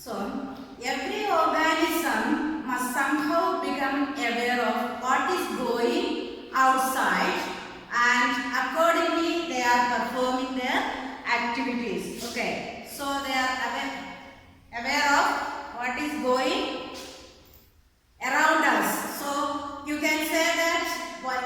So, every organism must somehow become aware of what is going outside, and accordingly they are performing their activities. Okay, so they are aware of what is going around us. So, you can say that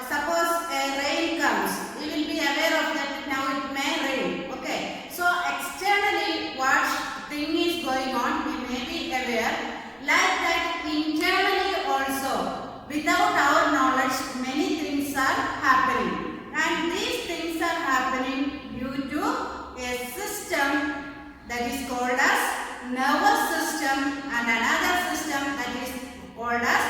suppose a rain comes, we will be aware of that now it may rain. Okay, so externally what thing is going on, we may be aware. Like that internally also, without our knowledge, many things are happening, and these things are happening due to a system that is called as nervous system and another system that is called as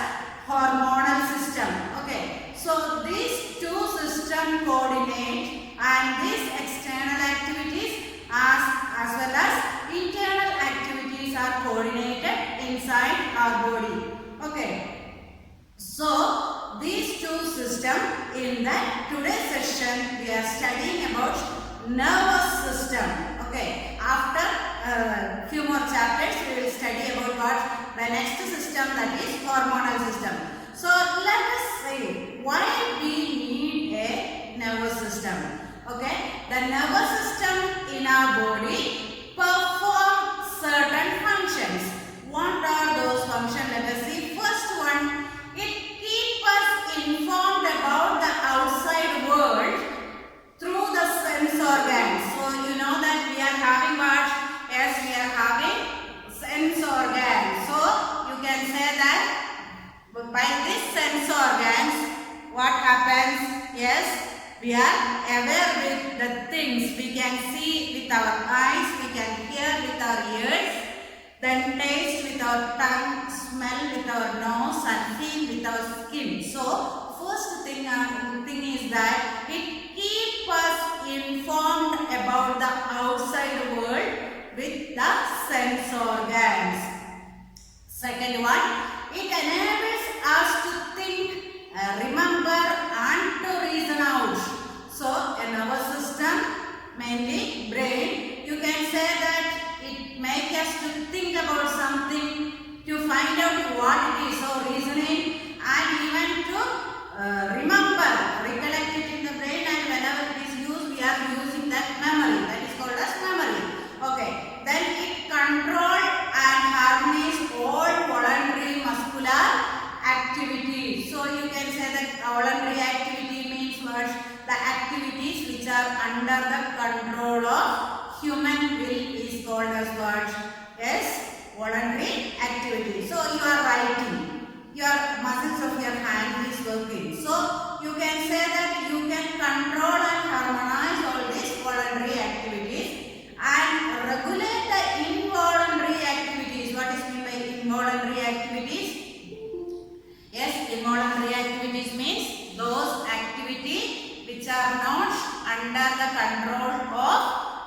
hormonal system. Okay, so these two systems coordinate, and these external activities as well as internal activities are coordinated inside our body. Okay, so these two systems, in that today's session we are studying about nervous system. Okay, after few more chapters we will study about what the next system, that is hormonal system. So let us say why we need a nervous system. Okay, the nervous system in our body perform certain functions. What are those functions? Let us see. First one, it keeps us informed about the outside world through the sense organs. So you know that we are having what? Yes, we are having sense organs. So you can say that by this sense organs, what happens? Yes, we are aware with the things. We can see with our eyes, we can hear with our ears, then taste with our tongue, smell with our nose, and feel with our skin. So first thing is that it keeps us informed about the outside world with the sense organs. Second one, it enables us to think, remember, and to reason out. So a nervous system, mainly brain, you can say that it makes us to think about something, to find out what it is, so reasoning, and even to remember, recollect it in the brain, and whenever it is used, we are using that memory, that is called as memory. Okay, then it controls and harnesses all voluntary muscular activities. So you can say that voluntary activity means what? The activities which are under the control of human will is called as what? Yes, voluntary activity. So you are writing, your muscles of your hand is working. So you can say that you can control and harmonize all these voluntary activities and regulate the involuntary activities. What is meant by involuntary activities? Yes, involuntary activities means those activities which are not under the control of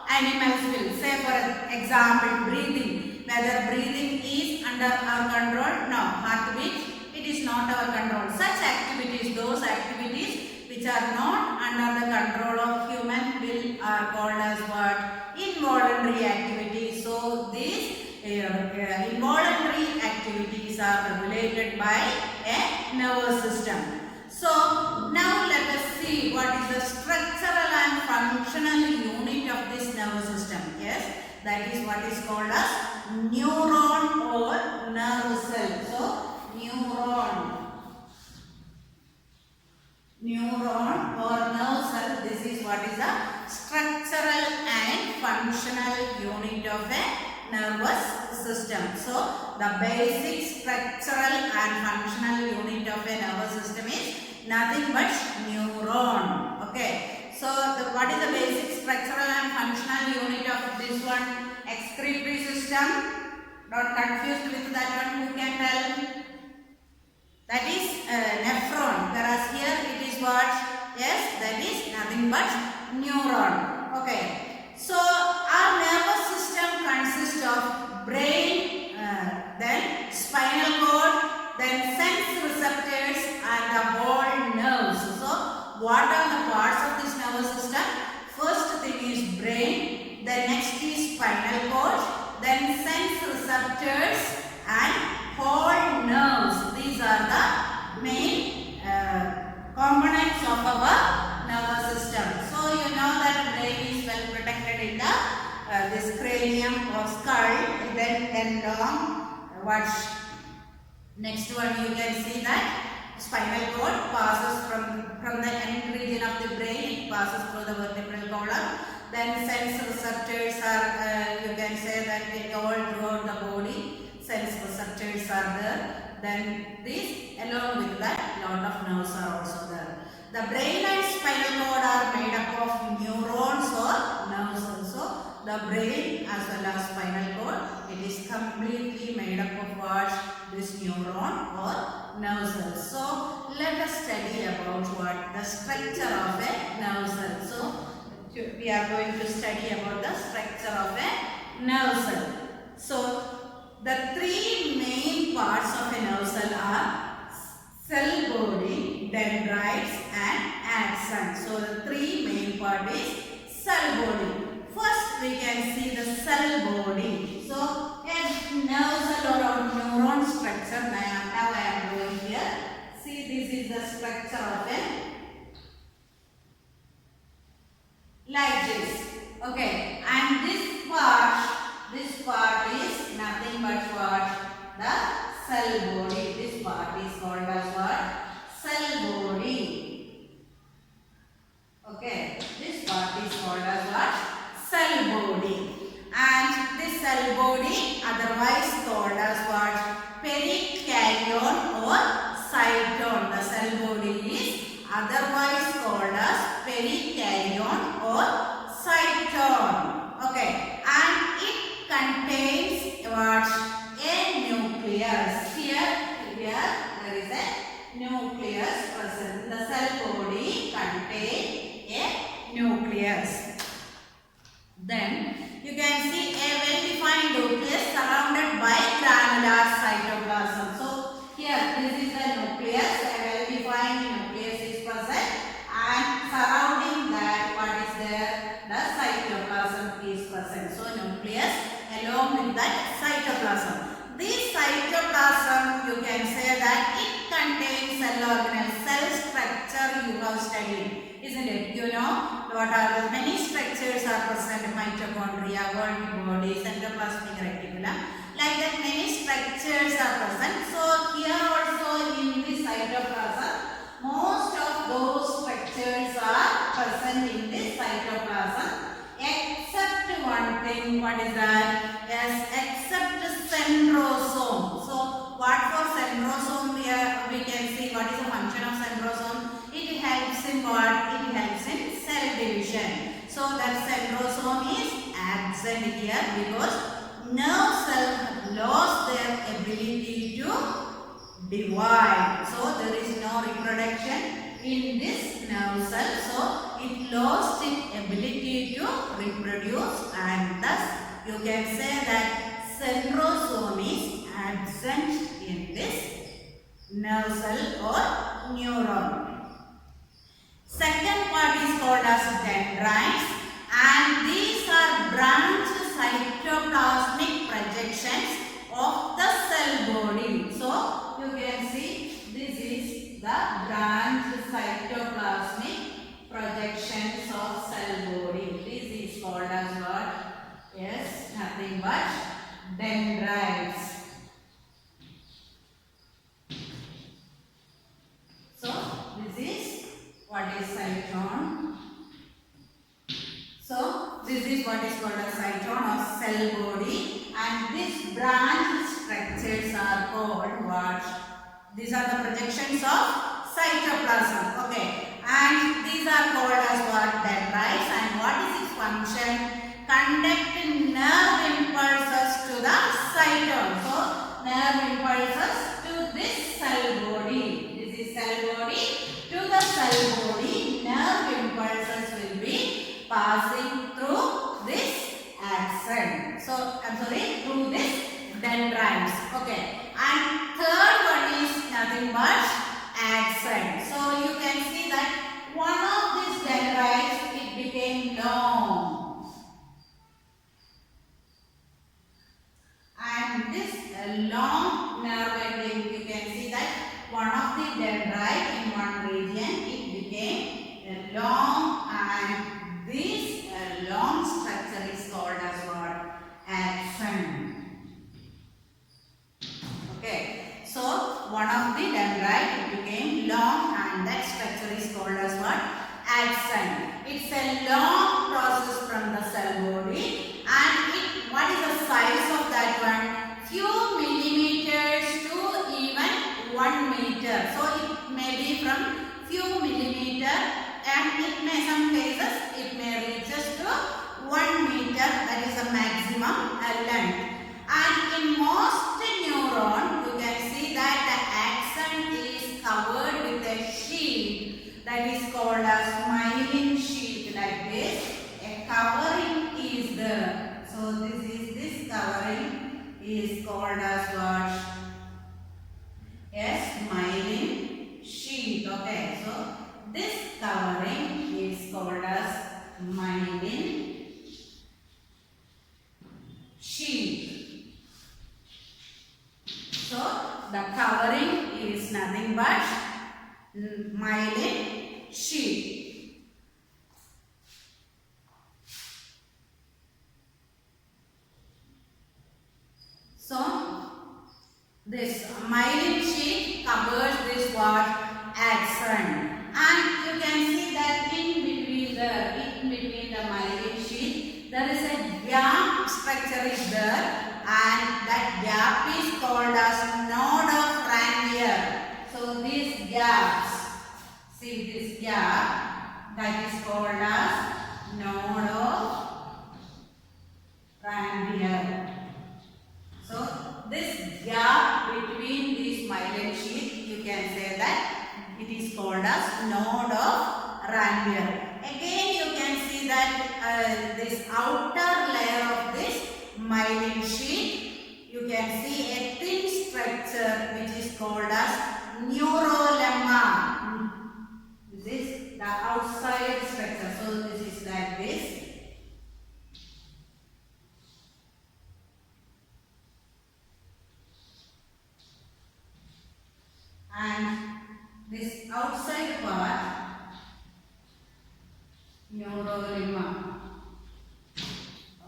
animals will. Say for example, breathing. Whether breathing is under our control? No. Heartbeat, it is not our control. Such activities, those activities which are not under the control of human will are called as what? Involuntary activities. So these involuntary activities are regulated by a nervous system. So now let us see what is the structural and functional unit of this nervous system. Yes, that is what is called as neuron or nerve cell. So neuron or nerve cell, this is what is the structural and functional unit of a nervous system. So the basic structural and functional unit of a nervous system is nothing but neuron. Okay, so what is the basic structural and functional unit of this one? Excretory system. Not confused with that one. Who can tell? That is nephron. Whereas here it is what? Yes, that is nothing but neuron. Okay, so our nervous system consists of brain, then spinal cord, then sense receptors, and the whole nerves. So what are the parts of this nervous system? First thing is brain, then next is spinal cord, then sense receptors, then along what next one you can see that spinal cord passes from the end region of the brain, it passes through the vertebral column. Then sense receptors are, you can say that all throughout the body, sense receptors are there. Then this, along with that, lot of nerves are also there. The brain and spinal cord are made up of neurons or nerves also. The brain as well as spinal cord, it is completely made up of what? This neuron or nerve cell. So let us study about what? The structure of a nerve cell. So we are going to study about the structure of a nerve cell. So the three main parts of a nerve cell are cell body, dendrites and axon. So the three main part is cell body. First we can see the cell body. So a nerve cell or a neuron structure. Now I am going here. See, this is the structure of a like this. Okay, and this part is nothing but what? The cell body. This part is called as what? Cell body. Okay, this part is called as what? Cell body. And this cell body otherwise called as what? Perikaryon or cytone. The cell body is otherwise called as perikaryon or cytone. Okay, and it contains what? A nucleus. Here there is a nucleus present. The cell body contains a nucleus. Then you can see a well-defined nucleus surrounded by granular cytoplasm. So here this is the nucleus. A well-defined nucleus is present, and surrounding that what is there? The cytoplasm is present. So nucleus along with that cytoplasm. This cytoplasm, you can say that it contains cell organelle, cell structure you have studied, isn't it? You know what are the many structures are present: mitochondria, Golgi body, endoplasmic reticulum. Like that, many structures are present. So here also in this cytoplasm, most of those structures are present in this cytoplasm, except one thing. What is that? Yes, except centrosome. So what for centrosome? We can see what is the function of centrosome. It helps in what? It helps in cell division. So that centrosome is absent here because nerve cells lost their ability to divide. So there is no reproduction in this nerve cell. So it lost its ability to reproduce, and thus you can say that centrosome is absent in this nerve cell or neuron. Second part is called as dendrites, and these are branch cytoplasmic projections of the cell body. So you can see this is the branch cytoplasmic projections of cell body. This is called as what? Yes, nothing but dendrites. So this is what is cytone. So this is what is called a cytone of cell body, and these branch structures are called what? These are the projections of cytoplasm. Okay, and these are called as what? Dendrites. And what is its function? Conduct nerve impulses to the cytone. So nerve impulses to this cell body. This is cell body. To the cell body, nerve impulses will be passing through this axon. So through this dendrites. Okay, and third one is nothing but axon. So you can see that one of these dendrites, it became long, and this long nerve ending, you can see that one of the dendrite in one region, it became long, and this long structure is called as what? Axon. structure is called as what? Axon. It's a long process from the cell body, and what is the size of that one? Few millimeters to even 1 meter. So it may be from few millimeter, and it may, some cases it may reach to 1 meter. That is the maximum length. And in most neuron, you can see that the axon is covered with a sheet that is called as myelin sheet, like this. A covering is there. So this covering is called as what? Yes, myelin sheet. Okay, so this covering is called as myelin sheet. So the covering is nothing but myelin sheet. So this myelin sheet covers this what? Axon. And you can see that in between the myelin sheet there is a gap structure is there, and that gap is called as node of Ranvier. So these gaps, see this gap, that is called as node of Ranvier. So this gap between this myelin sheet, you can say that it is called as node of Ranvier. Again you can see that this outer layer of this myelin sheet, you can see a thin structure which is called as neurolemma. This is the outside structure. So this is like this. And this outside part, neurolemma.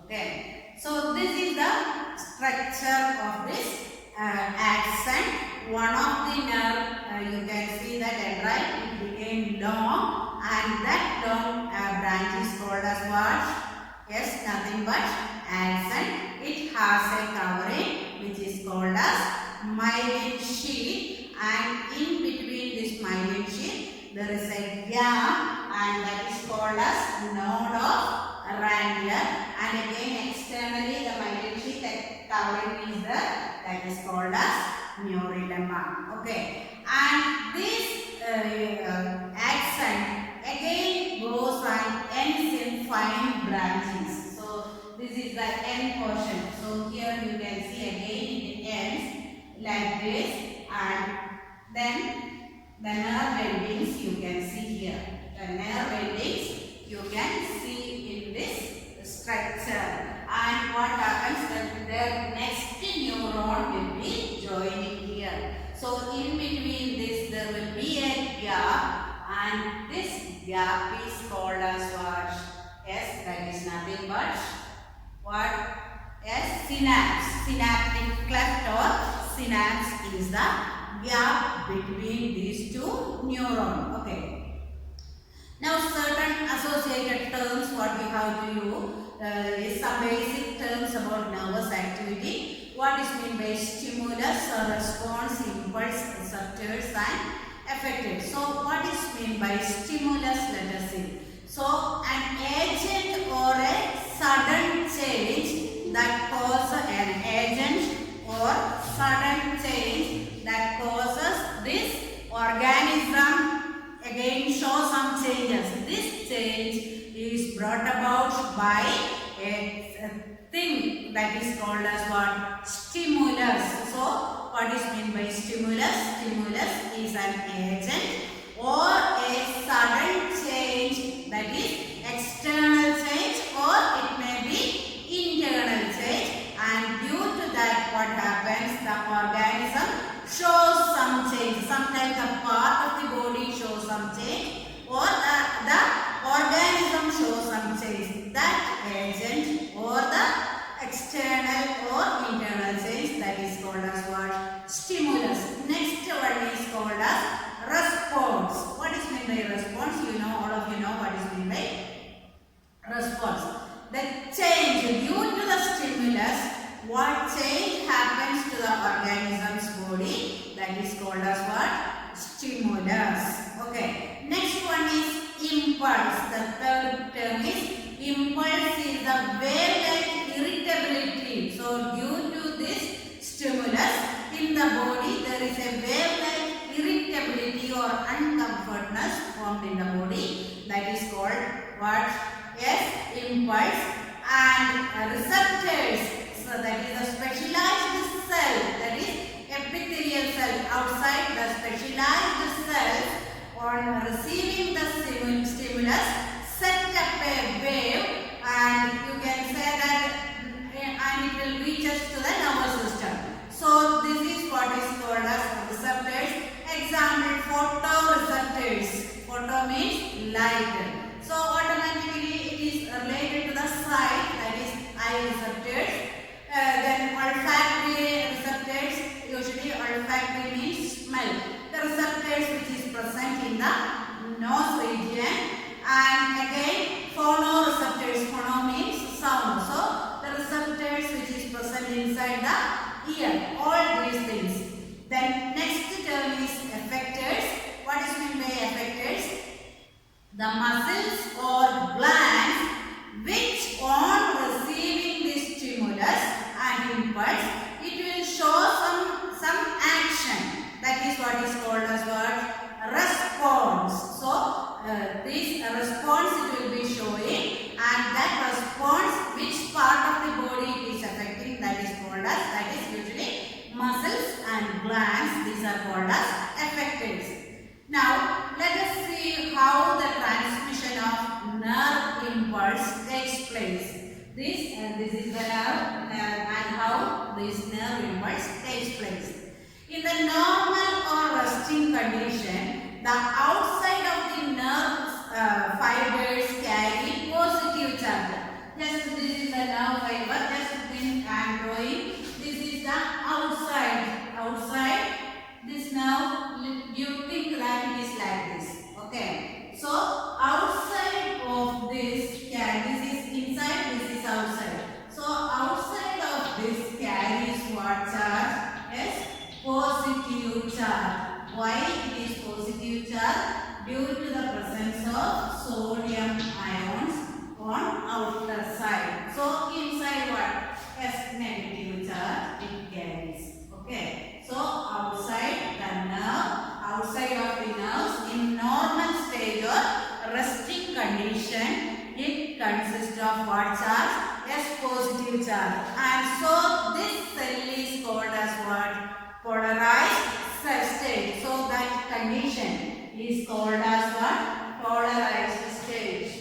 Okay, so this is the structure of this axon. One of the nerve, you can see that dendrite, it became long, and that long branch is called as what? Yes, nothing but axon. It has a covering which is called as myelin sheet, and in between this myelin sheet there is a gap, and that is called as node of Ranvier. And again externally the myelin sheet, that covering is there, that is called as neurolemma. Okay, and this axon again goes and ends in fine branches. So this is the end portion. So here you can see again it ends like this, and then the nerve endings you can see here. The nerve endings you can see in this structure. And what happens, that their next neuron will be joining here. So in between this there will be a gap, and this gap is called as what? Yes, that is nothing but what? Yes, synapse. Synaptic cleft or synapse is the gap between these two neurons. Okay. Now certain associated terms what we have to use is some basic terms about nervous activity. What is meant by stimulus, response, impulse, receptors and effectors. So what is meant by stimulus, let us see. So an agent or a sudden change that causes an agent or sudden change that causes this organism again show some changes. This change is brought about by a thing that is called as what? Stimulus. So what is meant by stimulus? Stimulus is an agent or a sudden change, that is external change, or it may be internal change, and due to that what happens, the organism shows some change. Sometimes the part of the body shows some change, or the organism shows some change. That agent or the external or internal change, that is called as what? Stimulus. Next one is called as response. What is So due to this stimulus in the body, there is a wave-like irritability or uncomfortness formed in the body. That is called what? Yes, impulse. And receptors. So that is a specialized cell, that is epithelial cell outside the specialized cells on receiving the stimulus set up a wave, and you can say that and it will reach us to the nervous system. So this is what is called as receptors. Example, photoreceptors. Photo means light. So automatically it is related to the sight, that is eye receptors. Then olfactory receptors, usually olfactory means smell. The receptors which is present in the nose region, and again phonoreceptors. Phono means sound. So the receptors which is present inside the ear. All these things. Then next term is effectors. What is meant by effectors? The muscles or glands which on receiving this stimulus and impulse, it will show some action. That is what is called as what? Response. So this response it will be showing, and that response, which part of the body it is affecting, that is called as, that is usually muscles and glands. These are called as effectors. Now let us see how the transmission of nerve impulse takes place. This is the nerve and how this nerve impulse takes place. In the normal or resting condition, the outside of the nerve fibers carry positive charge. Just this is the nerve fiber. Just think I am drawing. This is the outside. Outside. This now you think that it is like this. Okay. So outside of this, this is inside. This is outside. So outside of this carries what charge? Yes, positive charge. Why it is positive charge? Due to the presence of sodium ions on outer side. So inside what? Yes, negative charge it carries. Okay. So outside the nerve, outside of the nerves, in normal stage or resting condition, it consists of what charge? Yes, positive charge. And so this cell is called as what? Polarized cell state. So that condition is called as what? Polarized stage.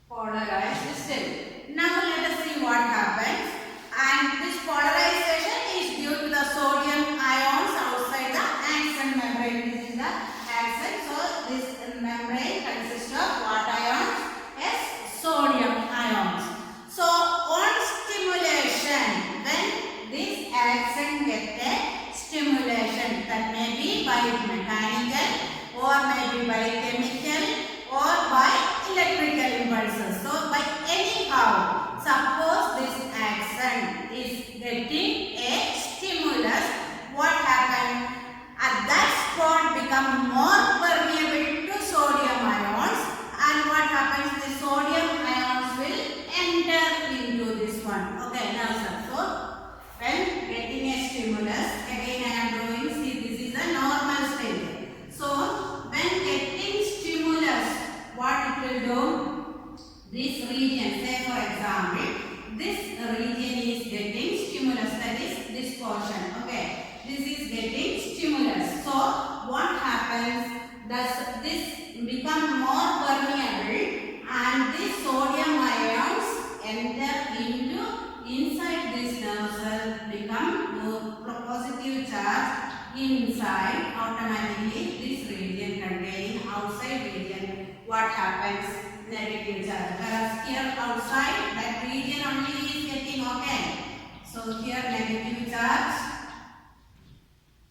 Polarized state. Now let us see what happens. And this polarization is due to the sodium ions outside the axon membrane. This is the axon. So this membrane consists of what ions? Yes, sodium ions. So on stimulation, when this axon gets a stimulation, that may be by mechanical or may be by chemical or by electrical impulses. So by anyhow, suppose this axon is getting a stimulus, what happens? At that spot become more permeable to sodium ions, and what happens? The sodium ions will enter into this one. Okay, now sir. So when getting a stimulus, again I am drawing, see this is a normal state. So when getting stimulus, what it will do? This region, say for example, this region is getting stimulus, that is this portion. Okay, this is getting stimulus. So what happens? Does this become more permeable, and these sodium ions enter into inside this nerve cell, become more positive charge inside. Automatically this region containing outside region, what happens? Negative charge. Whereas here outside, that region only is getting, okay. So here negative charge,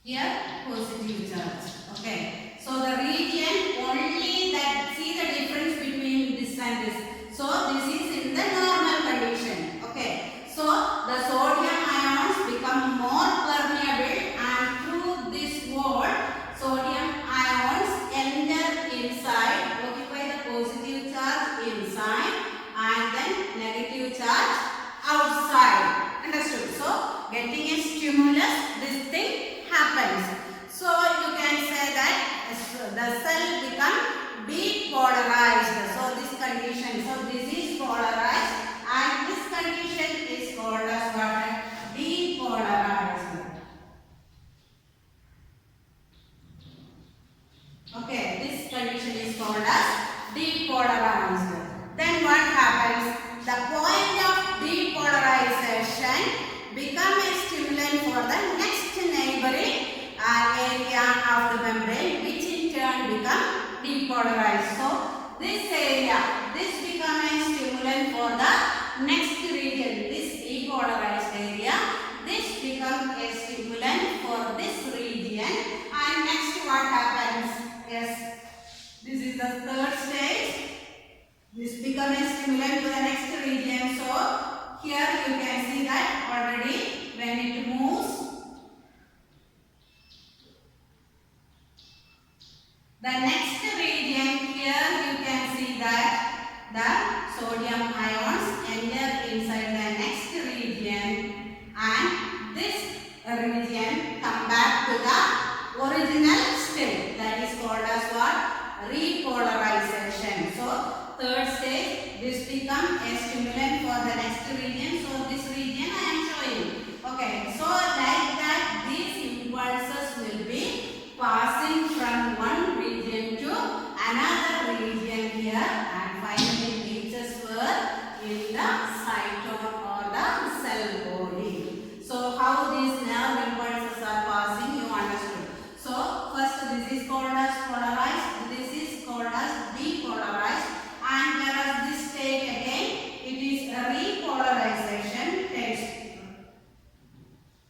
here positive charge. Okay. So the region only that, see the difference between this and this. So this is in the normal condition. Okay. So the sodium ions become more permeable, and through this wall, sodium ions enter inside, occupy the positive charge inside, and outside. Understood? So getting a stimulus, this thing happens. So you can say that the cell become depolarized. So this condition, so this is polarized and this condition is called as what? Depolarized. Okay, this condition is called as depolarized. Then what happens? The point of depolarization become a stimulant for the next neighboring area of the membrane, which in turn become depolarized. So this area, this become a stimulant for the next region. This depolarized area, this become a stimulant for this region. And next what happens? Yes, this is the third stage. This becomes a stimulant to the next region. So here you can see that already when it moves, the next region, here you can see that the sodium ions enter inside the next region and this region come back to the original state. That is called as what? Repolarization. So third stage, this become a stimulant for the next region. So this region I am showing. Okay, so like that these impulses will be passing from one region to another region here and finally reaches where? In the cytosol or the cell body. So how these nerve impulses are passing, you understood. So first this is called as polarized, this is called as depolarized, and whereas this state again it is a repolarization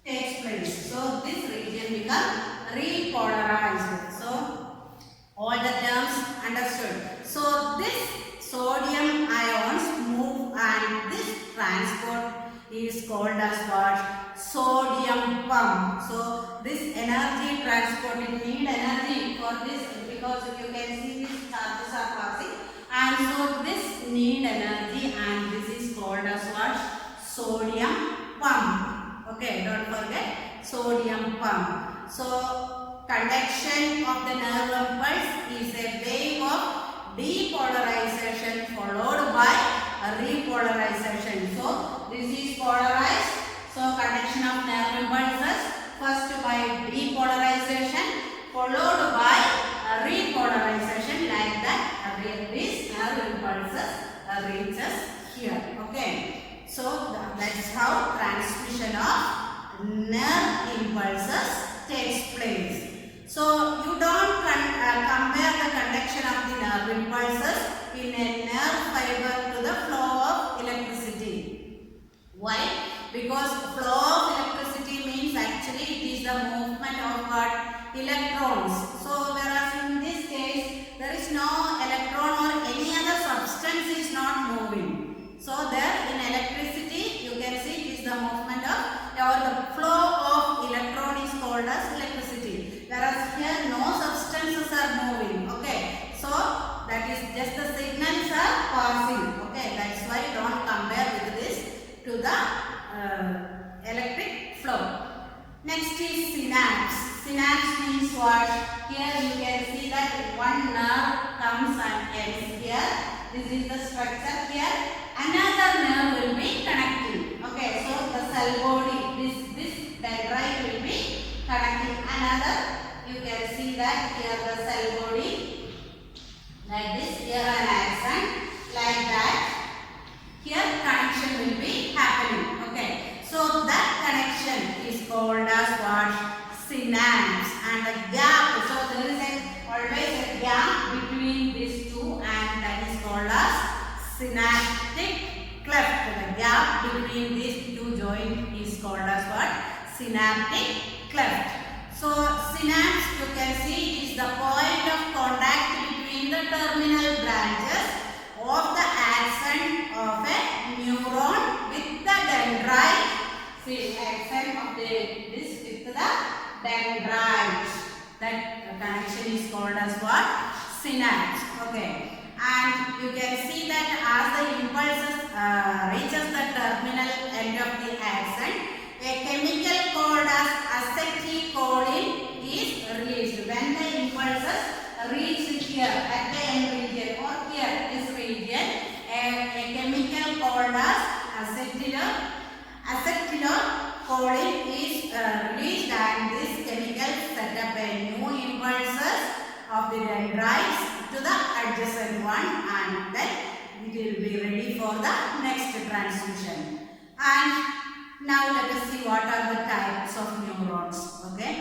takes place. So this region become repolarized. So all the terms understood. So this sodium ions move and this transport is called as what? Sodium pump. So this energy transport, it need energy for this because you can see these charges are passing, and so this need energy and this is called as what? Sodium pump. Okay, don't forget sodium pump. So conduction of the nerve impulse is a wave of depolarization followed by a repolarization. So this is polarized. So conduction of nerve impulses first by depolarization followed by a repolarization, like that this nerve impulses reaches here. Okay. So that's how transmission of nerve impulses takes place. So you don't compare the conduction of the nerve impulses in a nerve fiber to the flow of electricity. Why? Because flow of electricity means actually it is the movement of what? Electrons. So whereas in this case there is no electron or any other substance is not moving. So there in electricity you can see it is the movement of or the flow of electron is called as electricity. Whereas here no substances are moving. Okay. So that is just the signals are passing. Okay. That's why don't compare with this to the electric flow. Next is synapse. Synapse means what? Here you can see that one nerve comes and ends here. This is the structure here. Another nerve will be connecting. Okay, so the cell body, this dendrite will be connecting another. You can see that here the cell body, like this, here an axon, like that. Here connection will be happening. Okay, so that connection is called as what? Synapse. And the gap, so there is always a gap between these two, and that is called as synaptic cleft. The gap between these two joints is called as what? Synaptic cleft. So synapse, you can see, is the point of contact between the terminal branches of the axon of a neuron with the dendrite. See, axon of this with the dendrite. That connection is called as what? Synapse. Okay. And you can see that as the impulses reaches the terminal impulses reach here at the end region or here this region, a chemical called as acetylcholine is released, and this chemical set up a new impulses of the dendrites to the adjacent one, and then it will be ready for the next transmission. And now let us see what are the types of neurons. Okay,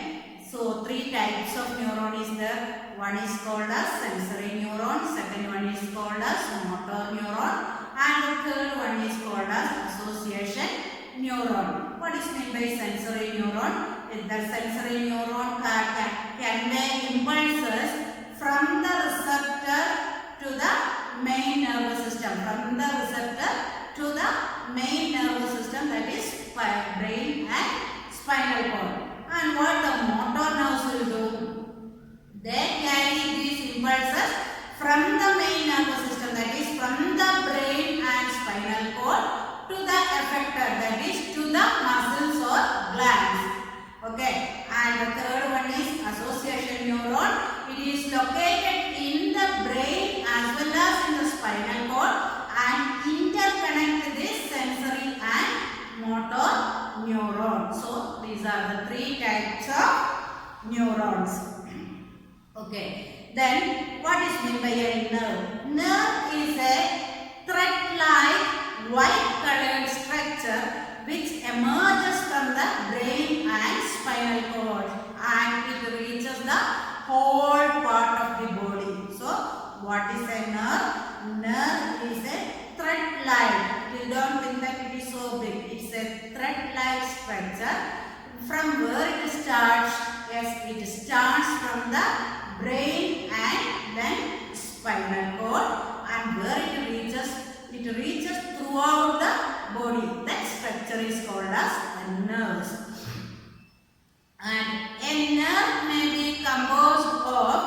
so 3 types of neuron is there. One is called as sensory neuron, second one is called as motor neuron, and the third one is called as association neuron. What is meant by sensory neuron? The sensory neuron can convey impulses from the receptor to the main nervous system, that is brain and spinal cord. And what the motor nerves will do? They carry these impulses from the main nervous system, that is from the brain and spinal cord, to the effector, that is to the muscles or glands. Okay, and the third one is association neuron. It is located in the brain as well as in the spinal cord and interconnect this sensory and motor neuron. So these are the 3 types of neurons. Okay, then what is meant by a nerve? Nerve is a thread-like white colored structure which emerges from the brain and spinal cord, and it reaches the whole part of the body. So what is a nerve? Nerve is a thread-like. You don't think that it is so big. It's a thread-like structure. From where it starts? Yes, it starts from the brain and then spinal cord, and where it reaches throughout the body. That structure is called as nerves. And a nerve may be composed of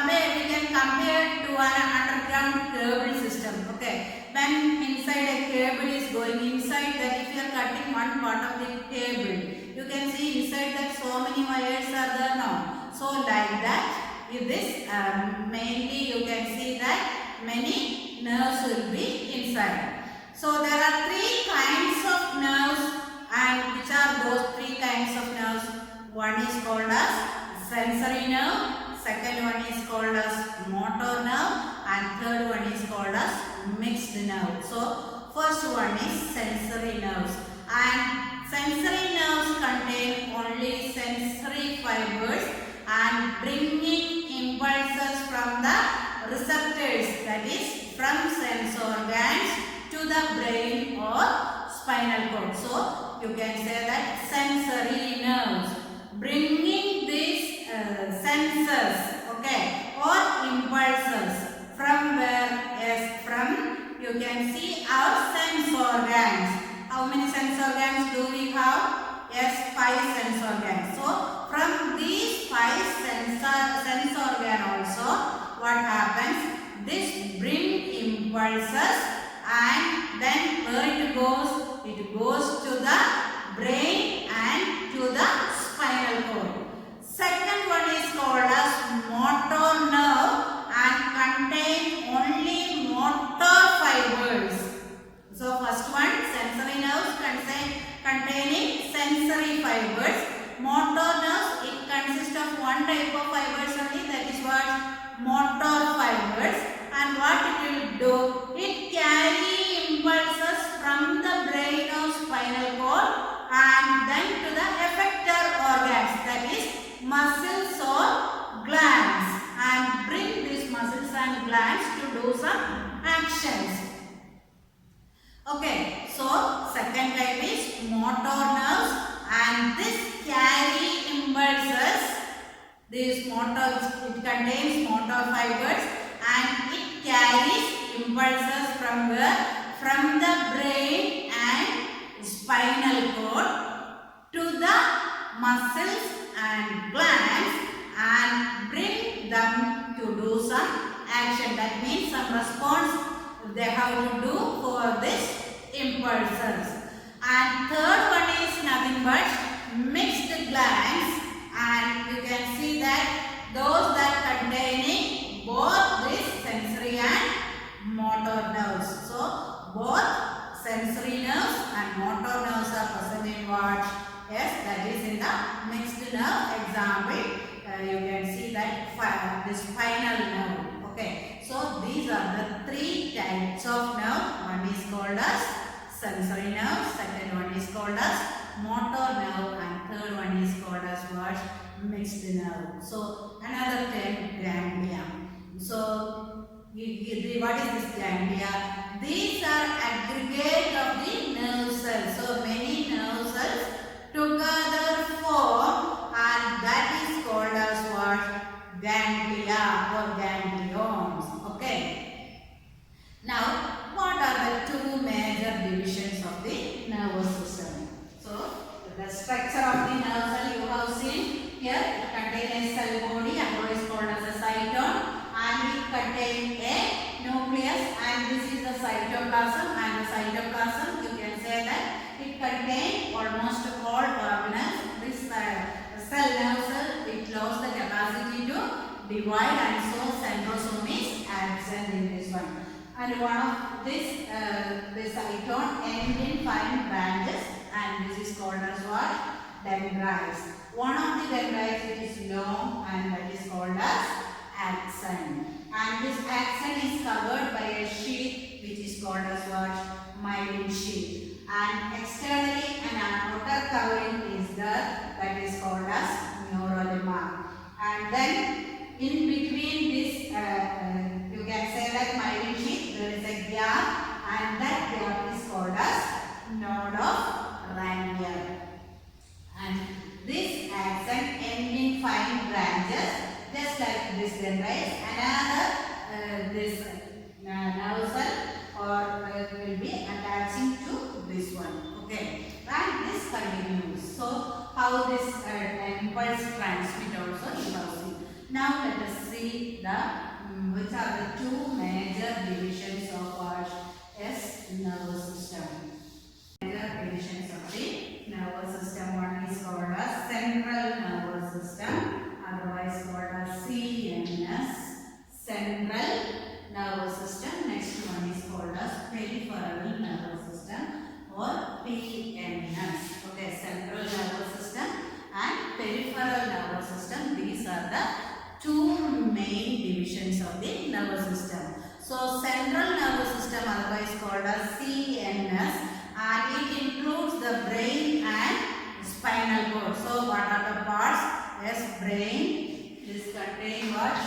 we can compare to an underground cable system. Okay, when inside a cable is going inside that, if you are cutting one part of the cable, you can see inside that so many wires are there now. So like that, with this mainly you can see that many nerves will be inside. So there are 3 kinds of nerves, and which are those 3 kinds of nerves? One is called as sensory nerve, second one is called as motor nerve, and third one is called as mixed nerve. So first one is sensory nerves, and sensory nerves contain only sensory fibers and bringing impulses from the receptors, that is from sense organs to the brain or spinal cord. So you can say that sensory nerves bringing these senses, okay, or impulses from where? Yes, from, you can see our sense organs. How many sense organs do we have? Yes, 5 sense organs. So from these 5 sense organ also, what happens? This bring impulses, and then where it goes? It goes to the brain and to the spinal cord. Second one is called as motor nerve and contain only motor fibers. So first one, sensory nerves containing sensory fibers. Motor nerves, it consists of one type of fibers only, that is what? Motor fibers. And what it will do? It carry impulses from the brain or spinal cord and then to the effector organs, that is muscles or glands, and bring these muscles and glands to do some actions. Okay, so second type is motor nerves, and this carry impulses. This motor, it contains motor fibers and it carries impulses from where? From the brain and spinal cord to the muscles and glands and bring them to do some action. That means some response they have to do for this impulses. And third one is nothing but mixed glands, and you can see that those that example, you can see that this spinal nerve. Okay, so these are the three types of nerve. One is called as sensory nerve, second one is called as motor nerve, and third one is called as what? Mixed nerve. So another term, ganglia. So what is this ganglia? These are aggregate of the nerve cells. So many nerve cells together form, and that is called as what? Ganglia or ganglions. Okay. Now, what are the two major divisions of the nervous system? So, the structure of the nerve cell you have seen here. It contains a cell body, otherwise called as a cytone, and it contains a nucleus, and this is the cytoplasm, and the cytoplasm you can say that it contains almost all organelles. This cell nerve cell, it lost the capacity to divide, and so centrosome is absent in this one. And one of this cytone ends in 5 branches, and this is called as what? Dendrites. One of the dendrites which is long, and that is called as axon. And this axon is covered by a sheath which is called as what? Myelin sheath. And externally an outer covering is there, that is called as neurolemma. And then in between this, you can say that myelin sheath, there is a gap, and that gap is called as node of Ranvier. And this axon ends in 5 branches, just like this dendrites. Another this nerve cell will be attaching to this one. Okay, and this continues. So how this impulse transmit also you have seen. Now let us see the which are the two major divisions of our nervous system. Major divisions of the nervous system. One is called as central nervous system, otherwise called as CNS, central nervous system. Next one is called as peripheral nervous system or PNS. Okay, central nervous system and peripheral nervous system. These are the two main divisions of the nervous system. So central nervous system, otherwise called as CNS, and it includes the brain and spinal cord. So what are the parts? Yes, brain. This contains what?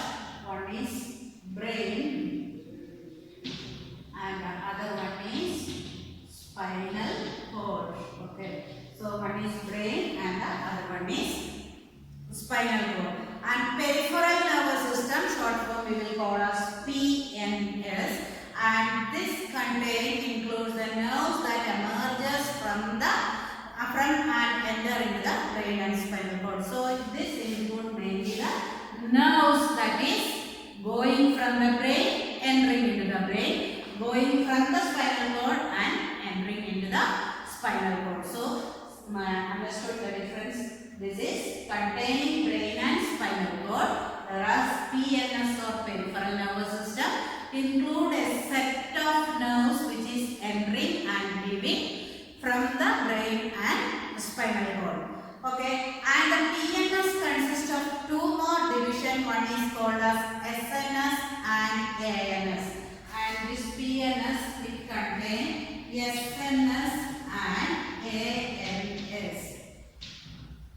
One is brain and the other one is spinal cord. Okay. So one is brain and the other one is spinal cord. And peripheral nervous system, short form we will call as PNS, and this includes the nerves that emerges from and enter into the brain and spinal cord. So this includes mainly the nerves that is going from the brain, entering into the brain, going from the spinal cord and entering into the spinal cord. So understood the difference? This is containing brain and spinal cord, whereas PNS or peripheral nervous system include a set of nerves which is entering and leaving from the brain and spinal cord. Okay, and the PNS consists of two more divisions. One is called as SNS and ANS. And this PNS it contains SNS and ANS.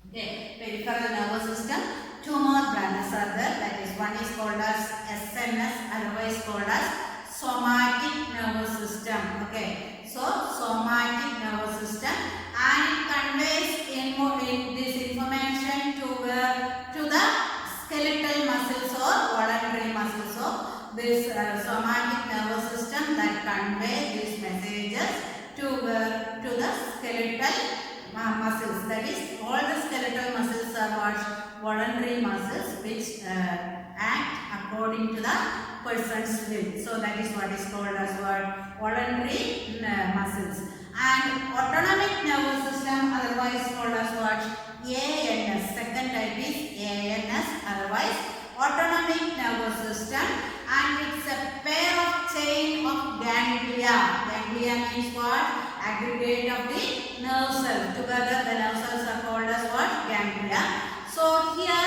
Okay, peripheral nervous system. Two more branches are there. That is, one is called as SNS, otherwise called as somatic nervous system. Okay, so somatic nervous system, and it conveys this information to the skeletal muscles or voluntary muscles. So this somatic nervous system that conveys these messages to the skeletal muscles. That is, all the skeletal muscles are what? Voluntary muscles which act according to the person's will. So that is what is called as what? Voluntary muscles. And autonomic nervous system, otherwise called as what? ANS. Second type is ANS, otherwise autonomic nervous system, and it's a pair of chain of ganglia. Ganglia means what? Aggregate of the nerve cells. Together the nerve cells are called as what? Ganglia. So here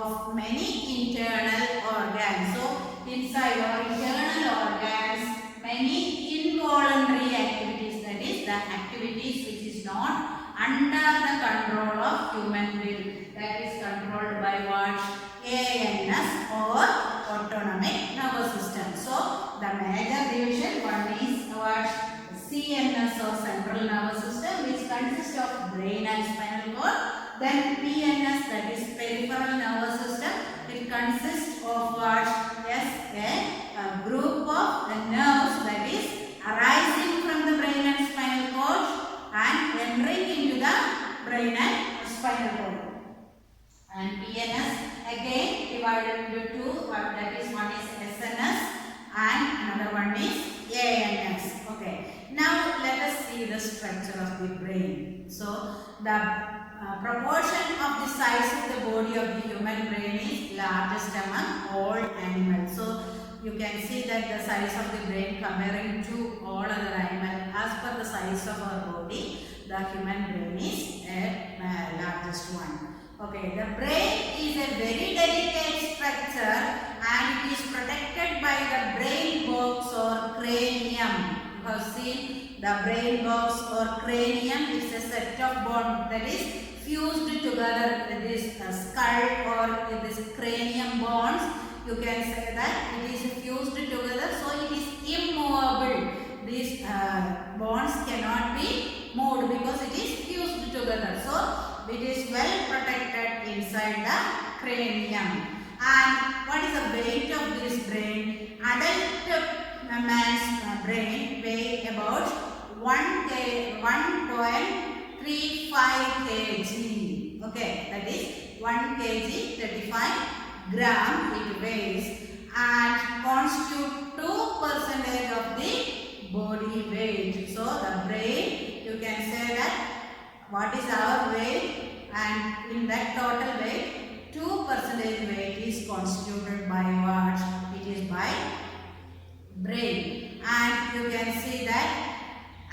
of many internal organs. So inside or internal organs, many involuntary activities, that is the activities which is not under the control of human will, that is controlled by what? ANS or autonomic nervous system. So the major division, one is what? CNS or central nervous system, which consists of brain and spinal cord. Then PNS, that is peripheral nervous system. It consists of what? Yes, a group of nerves that is arising from the brain and spinal cord and entering into the brain and spinal cord. And PNS again divided into two, that is one is SNS and another one is ANS. Okay. Now let us see the structure of the brain. So the proportion of the size of the body of the human brain is largest among all animals. So you can see that the size of the brain comparing to all other animals, as per the size of our body, the human brain is a largest one. Okay, the brain is a very delicate structure and it is protected by the brain box or cranium. You have seen the brain box or cranium is a set of bones that is fused together with this skull or with this cranium bones. You can say that it is fused together, so it is immovable. These bones cannot be moved because it is fused together. So it is well protected inside the cranium. And what is the weight of this brain? Adult man's brain weighs about 1.35 kg. Okay, that is 1 kg 35 gram it weighs and constitute 2% of the body weight. So the brain, you can say that what is our weight, and in that total weight 2% weight is constituted by what? It is by brain. And you can see that,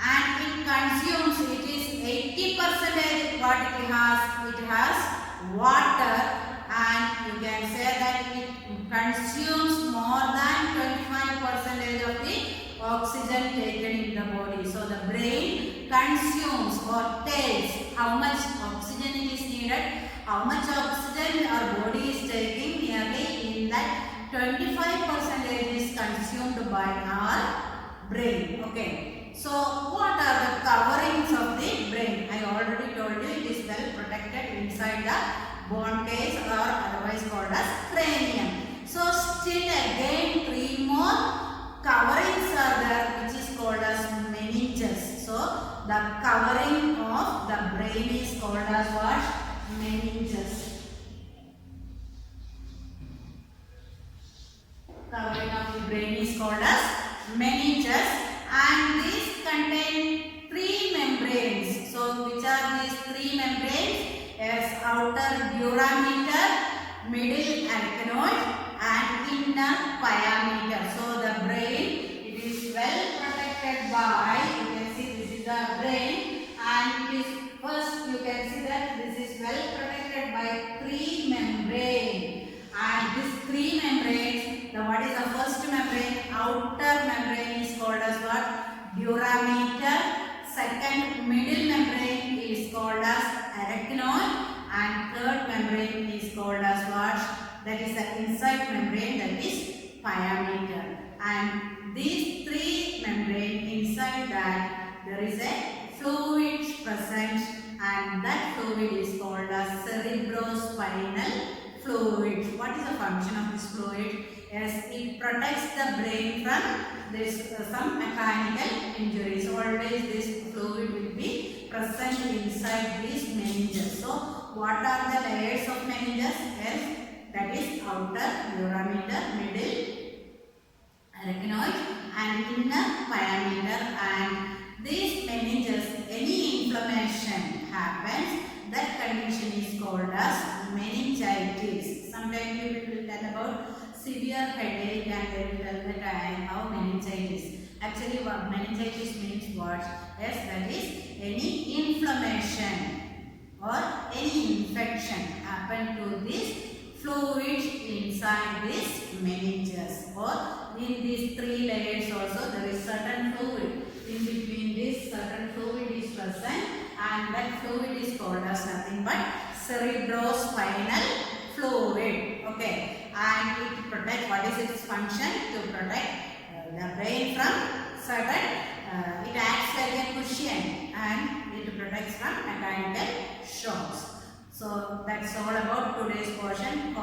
and it consumes, it is 80% what it has water, and you can say that it consumes more than 25% of the oxygen taken in the body. So the brain consumes or takes how much oxygen it is needed, how much oxygen our body is taking, nearly in that 25% is consumed by our brain. Okay. So what are the coverings of the brain? I already told you it is well protected inside the bone case or otherwise called as cranium. So still again 3 more coverings are there, which is called as meninges. So the covering of the brain is called as what? Meninges. Covering of the brain is called as meninges, and these contain 3 membranes. So which are these 3 membranes? Yes, outer durameter, middle arachnoid and inner pyometer. So the brain, it is well protected by, you can see this is the brain, and it is first, you can see that this is well protected by 3 membranes. And these 3 membranes, what is the first membrane? Outer membrane is called as what? Durameter. Second, middle membrane is called as arachnoid, and third membrane is called as what? That is the inside membrane, that is pyometer. And these 3 membranes, inside that there is a fluid present, and that fluid is called as cerebrospinal fluid. What is the function of this fluid? Yes, it protects the brain from this some mechanical injuries. Always this fluid will be present inside these meninges. So what are the layers of meninges? Yes, that is outer durameter, middle arachnoid and inner pyometer. And these meninges, any inflammation happens, that condition is called as meningitis. Sometimes you will tell about severe headache and they will tell that I have meningitis. Actually what meningitis means what? Yes, that is any inflammation or any infection happen to this fluid inside this meninges, or in these three layers also there is certain fluid. In between this certain fluid is present, and that fluid is called as nothing but cerebrospinal fluid. Okay, and it protects, what is its function? To protect the brain from certain, it acts like a cushion and it protects from mechanical shocks. So that's all about today's portion.